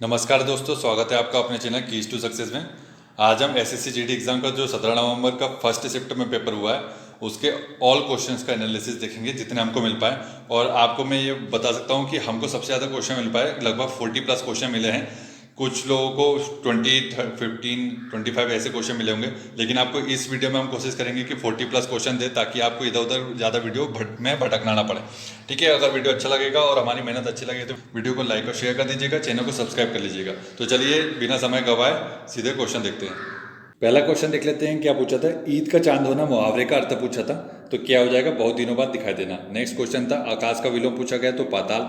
नमस्कार दोस्तों, स्वागत है आपका अपने चैनल कीज टू सक्सेस में। आज हम एसएससी जीडी एग्जाम का जो 17 नवंबर का फर्स्ट शिफ्ट में पेपर हुआ है उसके ऑल क्वेश्चंस का एनालिसिस देखेंगे जितने हमको मिल पाए। और आपको मैं ये बता सकता हूँ कि हमको सबसे ज़्यादा क्वेश्चन मिल पाए, लगभग 40 प्लस क्वेश्चन मिले हैं। कुछ लोगों को 20, 15, 25 ऐसे क्वेश्चन मिले होंगे, लेकिन आपको इस वीडियो में हम कोशिश करेंगे कि 40 प्लस क्वेश्चन दे, ताकि आपको इधर उधर ज़्यादा वीडियो में भटकना ना पड़े। ठीक है, अगर वीडियो अच्छा लगेगा और हमारी मेहनत अच्छी लगे तो वीडियो को लाइक और शेयर कर दीजिएगा, चैनल को सब्सक्राइब कर लीजिएगा। तो चलिए बिना समय गवाए सीधे क्वेश्चन देखते हैं। पहला क्वेश्चन देख लेते हैं, क्या पूछा था। ईद का चांद होना मुहावरे का अर्थ पूछा था, तो क्या हो जाएगा, बहुत दिनों बाद दिखाई देना। नेक्स्ट क्वेश्चन था, आकाश का विलोम पूछा गया तो पाताल।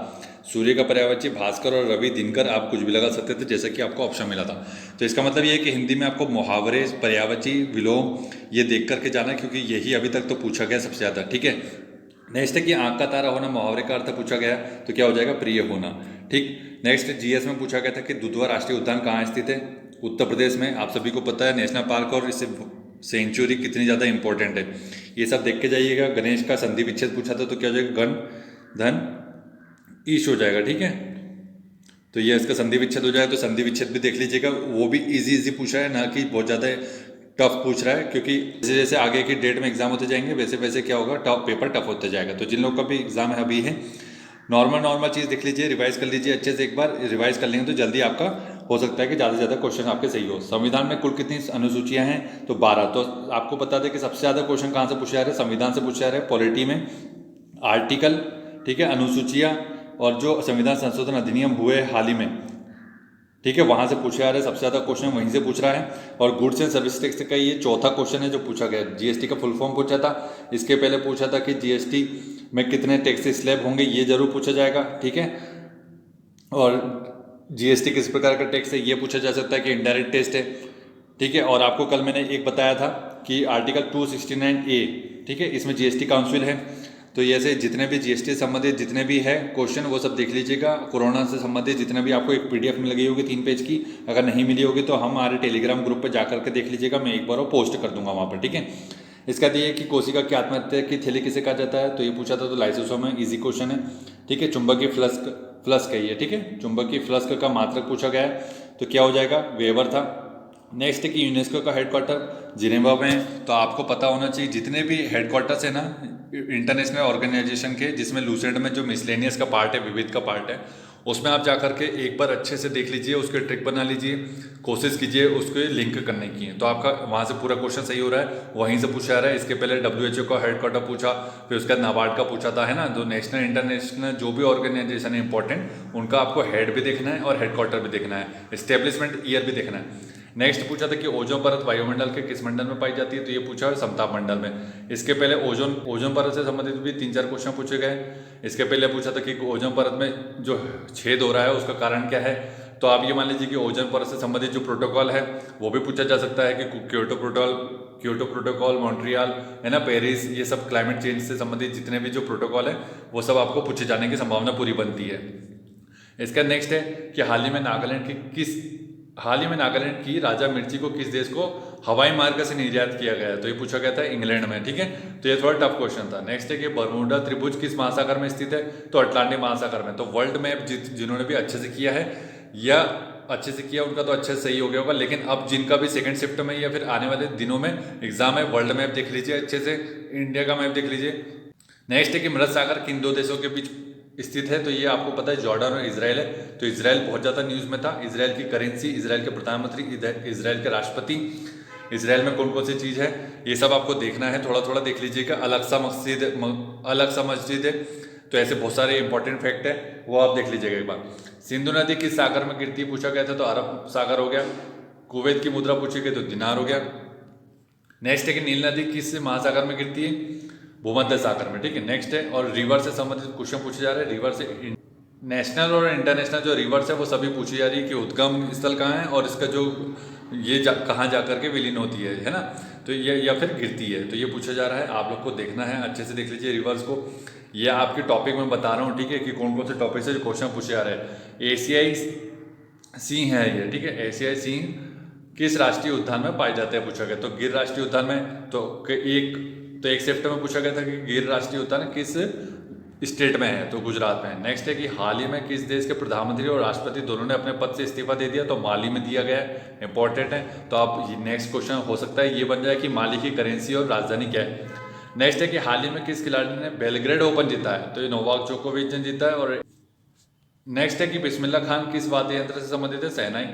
सूर्य का पर्यायवाची भास्कर और रवि दिनकर, आप कुछ भी लगा सकते थे जैसा कि आपको ऑप्शन मिला था। तो इसका मतलब ये है कि हिंदी में आपको मुहावरे, पर्यायवाची, विलोम ये देख करके जाना है, क्योंकि यही अभी तक तो पूछा गया सबसे ज़्यादा। ठीक है, नेक्स्ट है कि आंख का तारा होना मुहावरे का अर्थ पूछा गया, तो क्या हो जाएगा, प्रिय होना। ठीक, नेक्स्ट जीएस में पूछा गया था कि दुधवा राष्ट्रीय उद्यान कहाँ स्थित है। उत्तर प्रदेश में, आप सभी को पता है नेशनल पार्क और इससे सेंचुरी कितनी ज़्यादा इंपॉर्टेंट है, ये सब देख के जाइएगा। गणेश का संधि विच्छेद पूछा था, तो क्या हो जाएगा, गण धन ईश हो जाएगा। ठीक है, तो ये इसका संधि विच्छेद हो जाएगा, तो संधि विच्छेद भी देख लीजिएगा, वो भी इजी इजी पूछा है, ना कि बहुत ज़्यादा टफ पूछ रहा है। क्योंकि जैसे जैसे आगे की डेट में एग्जाम होते जाएंगे वैसे वैसे क्या होगा, टफ पेपर टफ होता जाएगा। तो जिन लोगों का भी एग्जाम है अभी है, नॉर्मल नॉर्मल चीज़ देख लीजिए, रिवाइज कर लीजिए अच्छे से। एक बार रिवाइज कर लेंगे तो जल्दी आपका हो सकता है कि ज़्यादा से ज़्यादा क्वेश्चन आपके सही हो। संविधान में कुल कितनी अनुसूचियां हैं, तो 12। तो आपको बता दें कि सबसे ज़्यादा क्वेश्चन कहाँ से पूछे जा रहे हैं, संविधान से पूछे जा रहे हैं। पॉलिटी में आर्टिकल, ठीक है, अनुसूचियाँ, और जो संविधान संशोधन अधिनियम हुए हाल ही में, ठीक है, वहाँ से पूछे जा रहे हैं। सबसे ज़्यादा क्वेश्चन वहीं से पूछ रहा है। और गुड्स एंड सर्विस टैक्स का ये चौथा क्वेश्चन है जो पूछा गया। जीएसटी का फुल फॉर्म पूछा था, इसके पहले पूछा था कि जीएसटी में कितने टैक्स स्लैब होंगे, ये जरूर पूछा जाएगा। ठीक है, और जीएसटी किस प्रकार का टैक्स है ये पूछा जा सकता है कि इनडायरेक्ट टैक्स है। ठीक है, और आपको कल मैंने एक बताया था कि आर्टिकल 269A, ठीक है, इसमें जीएसटी काउंसिल है। तो ये ऐसे जितने भी जीएसटी से संबंधित जितने भी है क्वेश्चन वो सब देख लीजिएगा। कोरोना से संबंधित जितने भी आपको एक पीडीएफ में लगी होगी 3 पेज की, अगर नहीं मिली होगी तो हमारे टेलीग्राम ग्रुप पर जाकर के देख लीजिएगा, मैं एक बार वो पोस्ट कर दूंगा वहाँ पर। ठीक है, इसका दिए कि कोशिका की आत्महत्या की थैली किसे कहा जाता है, तो ये पूछा था, तो लाइसोसोम है, इजी क्वेश्चन है। ठीक है, चुंबकीय फ्लस्क है ये। ठीक है, चुंबकीय फ्लस्क का मात्रक पूछा गया है, तो क्या हो जाएगा, वेबर था। नेक्स्ट है कि यूनेस्को का हेडक्वार्टर जिनेवा में है। तो आपको पता होना चाहिए जितने भी हेडक्वार्टर्स है ना इंटरनेशनल ऑर्गेनाइजेशन के, जिसमें लूसेंट में जो मिसलेनियस का पार्ट है, विविध का पार्ट है, उसमें आप जाकर के एक बार अच्छे से देख लीजिए, उसके ट्रिक बना लीजिए, कोशिश कीजिए उसको लिंक करने की। तो आपका वहाँ से पूरा क्वेश्चन सही हो रहा है, वहीं से पूछा जा रहा है। इसके पहले WHO का हेडक्वार्टर पूछा, फिर उसके बाद नाबार्ड का पूछा था, है ना। जो नेशनल इंटरनेशनल जो भी ऑर्गेनाइजेशन है इंपॉर्टेंट, उनका आपको हेड भी देखना है और हेडक्वार्टर भी देखना है, इस्टेब्लिशमेंट ईयर भी देखना है। नेक्स्ट पूछा था कि ओजोन परत वायुमंडल के किस मंडल में पाई जाती है, तो ये पूछा है समताप मंडल में। इसके पहले ओजोन परत से संबंधित भी 3-4 क्वेश्चन पूछे गए। इसके पहले पूछा था कि ओजोन परत में जो छेद हो रहा है उसका कारण क्या है। तो आप ये मान लीजिए कि ओजोन परत से संबंधित जो प्रोटोकॉल है वो भी पूछा जा सकता है कि क्योटो प्रोटोकॉल, मॉन्ट्रियल, है ना, पेरिस, ये सब क्लाइमेट चेंज से संबंधित जितने भी जो प्रोटोकॉल है वो सब आपको पूछे जाने की संभावना पूरी बनती है। इसका नेक्स्ट है कि हाल ही में नागालैंड की राजा मिर्ची को किस देश को हवाई मार्ग से निर्यात किया गया है, तो ये पूछा गया था इंग्लैंड में। ठीक है, तो ये थोड़ा टफ क्वेश्चन था। नेक्स्ट है कि बरमूडा त्रिभुज किस महासागर में स्थित है, तो अटलांटिक महासागर में। तो वर्ल्ड मैप जिन्होंने भी अच्छे से किया है या अच्छे से किया उनका तो अच्छे से सही हो गया होगा, लेकिन अब जिनका भी सेकंड शिफ्ट में या फिर आने वाले दिनों में एग्जाम है, वर्ल्ड मैप देख लीजिए अच्छे से, इंडिया का मैप देख लीजिए। नेक्स्ट है कि मृत सागर किन दो देशों के बीच स्थित है, तो ये आपको पता है जॉर्डन और इजराइल है। तो इजराइल बहुत ज़्यादा न्यूज़ में था। इजराइल की करेंसी, इजराइल के प्रधानमंत्री, इजराइल के राष्ट्रपति, इजराइल में कौन कौन सी चीज़ है, ये सब आपको देखना है, थोड़ा थोड़ा देख लीजिएगा। अलग सा मस्जिद है। तो ऐसे बहुत सारे इंपॉर्टेंट फैक्ट है, वो आप देख लीजिएगा एक बार। सिंधु नदी किस सागर में गिरती है पूछा गया था, तो अरब सागर हो गया। कुवैत की मुद्रा पूछी गई तो दिनार हो गया। नेक्स्ट है कि नील नदी किस महासागर में गिरती है, भूमध्य सागर में। ठीक है, नेक्स्ट है, और रिवर से संबंधित क्वेश्चन पूछे जा रहे हैं। रिवर से नेशनल और इंटरनेशनल जो रिवर्स है वो सभी पूछी जा रही है कि उद्गम स्थल कहाँ है और इसका जो ये कहाँ जा करके विलीन होती है ना, तो ये या फिर गिरती है, तो ये पूछा जा रहा है। आप लोग को देखना है, अच्छे से देख लीजिए रिवर्स को। ये आपके टॉपिक में बता रहा हूँ, ठीक है, कि कौन कौन से टॉपिक से जो क्वेश्चन पूछे जा रहे हैं। एशियाई सिंह है ये, ठीक है, एशियाई सिंह किस राष्ट्रीय उद्यान में पाए जाते हैं पूछा गया, तो गिर राष्ट्रीय उद्यान में। तो एक शिफ्ट में पूछा गया था कि गिर राष्ट्रीय उद्यान किस स्टेट में है, तो गुजरात में है। नेक्स्ट है कि हाल ही में किस देश के प्रधानमंत्री और राष्ट्रपति दोनों ने अपने पद से इस्तीफा दे दिया, तो माली में दिया गया है, इंपॉर्टेंट है। तो आप नेक्स्ट क्वेश्चन हो सकता है ये बन जाए कि माली की करेंसी और राजधानी क्या है। नेक्स्ट है कि हाल ही में किस खिलाड़ी ने बेलग्रेड ओपन जीता है, तो ये नोवाक जोकोविच ने जीता है। और नेक्स्ट है कि बिस्मिल्लाह खान किस वाद्य यंत्र से संबंधित है, शहनाई।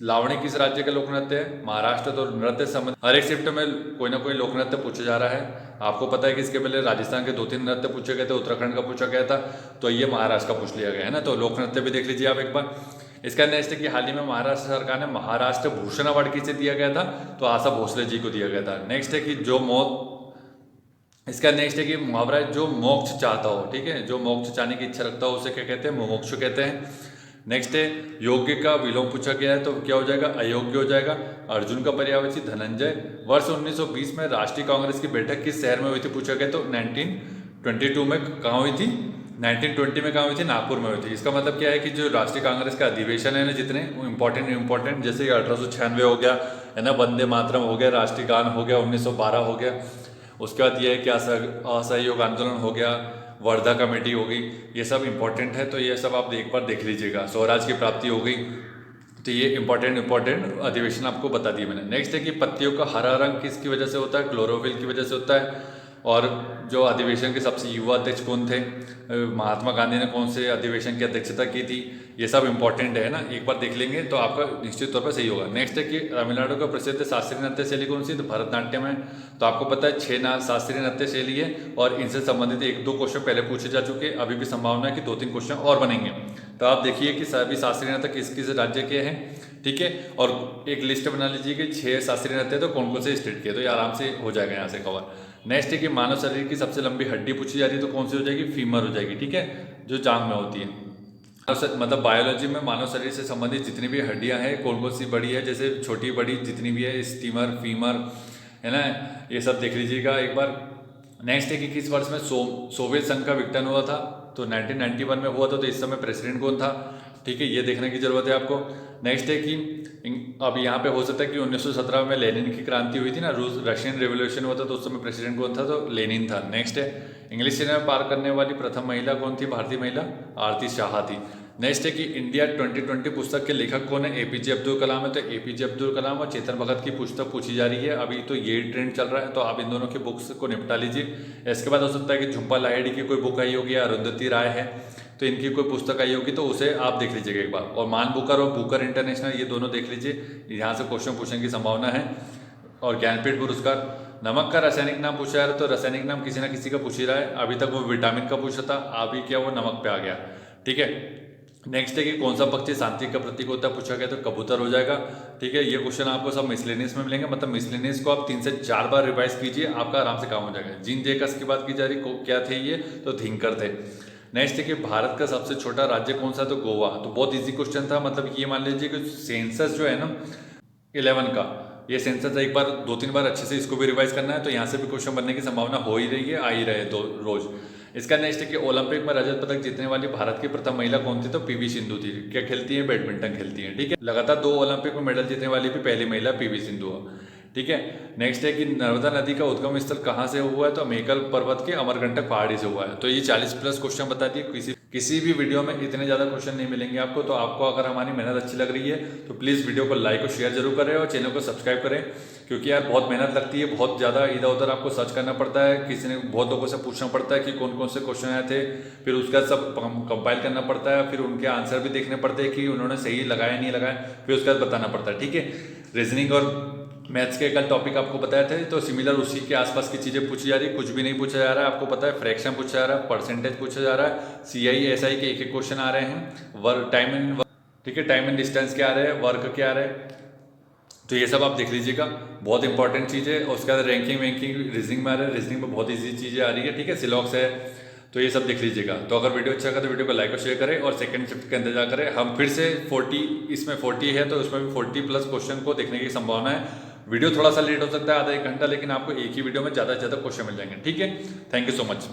लावणी किस राज्य का लोक नृत्य है, महाराष्ट्र। तो नृत्य संबंध हर एक शिफ्ट में कोई ना कोई लोक नृत्य पूछा जा रहा है। आपको पता है कि इसके पहले राजस्थान के 2-3 नृत्य पूछे गए थे, उत्तराखंड का पूछा गया था, तो ये महाराष्ट्र का पूछ लिया गया है ना। तो लोक नृत्य भी देख लीजिए आप एक बार। इसका नेक्स्ट है कि हाल ही में महाराष्ट्र सरकार ने महाराष्ट्र भूषण अवार्ड किसे दिया गया था, तो आशा भोसले जी को दिया गया था। नेक्स्ट है कि जो मौत, इसका नेक्स्ट है कि मुहावरा है जो मोक्ष चाहता हो, ठीक है, जो मोक्ष चाहने की इच्छा रखता हो उसे क्या कहते हैं, मुमुक्षु कहते हैं। नेक्स्ट है योग्य का विलोम पूछा गया है, तो क्या हो जाएगा, अयोग्य हो जाएगा। अर्जुन का पर्यायवाची धनंजय। वर्ष 1920 में राष्ट्रीय कांग्रेस की बैठक किस शहर में हुई थी पूछा गया, तो 1922 में कहाँ हुई थी, 1920 में कहाँ हुई थी, नागपुर में हुई थी। इसका मतलब क्या है कि जो राष्ट्रीय कांग्रेस का अधिवेशन है ना, जितने इंपॉर्टेंट जैसे 1896 हो गया है ना, वंदे मातरम हो गया, राष्ट्रीय गान हो गया, 1912 हो गया। उसके बाद ये है कि असहयोग आंदोलन हो गया, वर्धा कमेटी हो गई, ये सब इंपॉर्टेंट है। तो ये सब आप एक बार देख लीजिएगा। स्वराज की प्राप्ति हो गई, तो ये इंपॉर्टेंट अधिवेशन आपको बता दिए मैंने। नेक्स्ट है कि पत्तियों का हरा रंग किसकी वजह से होता है, क्लोरोफिल की वजह से होता है। और जो अधिवेशन के सबसे युवा अध्यक्ष कौन थे, महात्मा गांधी ने कौन से अधिवेशन की अध्यक्षता की थी, ये सब इंपॉर्टेंट है ना, एक बार देख लेंगे तो आपका निश्चित तौर पर सही होगा। नेक्स्ट है कि तमिलनाडु का प्रसिद्ध शास्त्रीय नृत्य शैली कौन सी, तो भरतनाट्यम है। तो आपको पता है 6 शास्त्रीय नृत्य शैली है और इनसे संबंधित 1-2 क्वेश्चन पहले पूछे जा चुके हैं, अभी भी संभावना है कि 2-3 क्वेश्चन और बनेंगे। तो आप देखिए कि सभी शास्त्रीय नृत्य किस किस राज्य के हैं, ठीक है। और एक लिस्ट बना लीजिए कि 6 शास्त्रीय नृत्य तो कौन कौन से स्टेट के, तो ये आराम से हो जाएगा यहाँ से कवर। नेक्स्ट है कि मानव शरीर की सबसे लंबी हड्डी पूछी जा रही है, तो कौन सी हो जाएगी, फीमर हो जाएगी, ठीक है, जो जांघ में होती है। मतलब बायोलॉजी में मानव शरीर से संबंधित जितनी भी हड्डियां हैं कौन कौन सी बड़ी है, जैसे छोटी बड़ी जितनी भी है, स्टीमर, फीमर है ना, ये सब देख लीजिएगा एक बार। नेक्स्ट है कि किस वर्ष में सोवियत संघ का विघटन हुआ था, तो 1991 में हुआ था। तो इस समय प्रेसिडेंट कौन था, ठीक है, ये देखने की जरूरत है आपको। नेक्स्ट है कि अब यहाँ पे हो सकता है कि 1917 में लेनिन की क्रांति हुई थी ना, रशियन रेवोल्यूशन हुआ था, तो उस समय प्रेसिडेंट कौन था, तो लेनिन था। नेक्स्ट है इंग्लिश सिनेमा पार करने वाली प्रथम महिला कौन थी, भारतीय महिला आरती शाह थी। नेक्स्ट है कि इंडिया 2020 पुस्तक के लेखक कौन है, एपीजे अब्दुल कलाम है। तो एपीजे अब्दुल कलाम और चेतन भगत की पुस्तक पूछी जा रही है, अभी तो ये ट्रेंड चल रहा है, तो आप इन दोनों की बुक्स को निपटा लीजिए। इसके बाद हो सकता है कि झुम्पा लाहिड़ी की कोई बुक आई होगी, अरुंधति राय है, तो इनकी कोई पुस्तक आई होगी, तो उसे आप देख लीजिएगा एक बार। और मान बुकर और बुकर इंटरनेशनल, ये दोनों देख लीजिए, यहाँ से क्वेश्चन पूछने की संभावना है। और ज्ञानपीठ पुरस्कार, नमक का रासायनिक नाम पूछा जा रहा है, तो रासायनिक नाम किसी ना किसी का पूछ ही रहा है। अभी तक वो विटामिन का पूछा था, अभी क्या वो नमक पे आ गया, ठीक है। नेक्स्ट है कि कौन सा पक्षी शांति का प्रतीक होता है पूछा गया, तो कबूतर हो जाएगा, ठीक है। ये क्वेश्चन आपको सब मिसलेनियस में मिलेंगे, मतलब मिसलेनियस को आप 3 से 4 बार रिवाइज कीजिए, आपका आराम से काम हो जाएगा। जीन जेकस की बात की जा रही, क्या थे ये, तो थिंकर थे। नेक्स्ट है कि भारत का सबसे छोटा राज्य कौन सा, तो गोवा। तो बहुत इजी क्वेश्चन था, मतलब ये मान लीजिए कि सेंसस जो है ना 11 का, ये सेंसस एक बार 2-3 बार अच्छे से इसको भी रिवाइज करना है, तो यहाँ से भी क्वेश्चन बनने की संभावना हो ही रही है, आ ही रहे दो रोज। इसका नेक्स्ट है कि ओलंपिक में रजत पदक जीतने वाली भारत की प्रथम महिला कौन थी, तो पीवी सिंधु थी। क्या खेलती है, बैडमिंटन खेलती है, ठीक है। लगातार 2 ओलंपिक में मेडल जीतने वाली भी पहली महिला पीवी सिंधु, ठीक है। नेक्स्ट है कि नर्मदा नदी का उद्गम स्थल कहाँ से हुआ है, तो मेकल पर्वत के अमरकंटक पहाड़ी से हुआ है। तो ये 40+ क्वेश्चन बता दिए। किसी भी वीडियो में इतने ज़्यादा क्वेश्चन नहीं मिलेंगे आपको। तो आपको अगर हमारी मेहनत अच्छी लग रही है तो प्लीज़ वीडियो को लाइक और शेयर जरूर करें और चैनल को सब्सक्राइब करें, क्योंकि यार बहुत मेहनत लगती है, बहुत ज़्यादा इधर उधर आपको सर्च करना पड़ता है, किसी ने बहुत लोगों से पूछना पड़ता है कि कौन कौन से क्वेश्चन आए थे, फिर उसका सब कंपाइल करना पड़ता है, फिर उनके आंसर भी देखने पड़ते हैं कि उन्होंने सही लगाया नहीं लगाया, फिर उसका बताना पड़ता है, ठीक है। रीजनिंग और मैथ्स के कल टॉपिक आपको बताए थे, तो सिमिलर उसी के आसपास की चीज़ें पूछी जा रही है, कुछ भी नहीं पूछा जा रहा है। आपको पता है फ्रैक्शन पूछा जा रहा है, परसेंटेज पूछा जा रहा है, सीआई एसआई के एक क्वेश्चन आ रहे हैं, वर्क टाइम एंड, ठीक है, टाइम एंड डिस्टेंस क्या आ रहे हैं, वर्क क्या आ रहे हैं, तो ये सब आप देख लीजिएगा, बहुत इंपॉर्टेंट चीज़ है। और उसके बाद रैंकिंग वैंकिंग रीजनिंग में आ रहा है, रीजनिंग में बहुत ईजी चीज़ें आ रही है, ठीक है, सिलॉक्स है, तो ये सब देख लीजिएगा। तो अगर वीडियो अच्छा लगा तो वीडियो को लाइक और शेयर करें और सेकंड शिफ्ट के अंदर जा करें। हम फिर से 40, इसमें 40 है तो उसमें भी 40+ क्वेश्चन को देखने की संभावना है। वीडियो थोड़ा सा लेट हो सकता है, आधा 1 घंटा, लेकिन आपको एक ही वीडियो में ज़्यादा से ज़्यादा क्वेश्चन मिल जाएंगे, ठीक है। Thank you so much.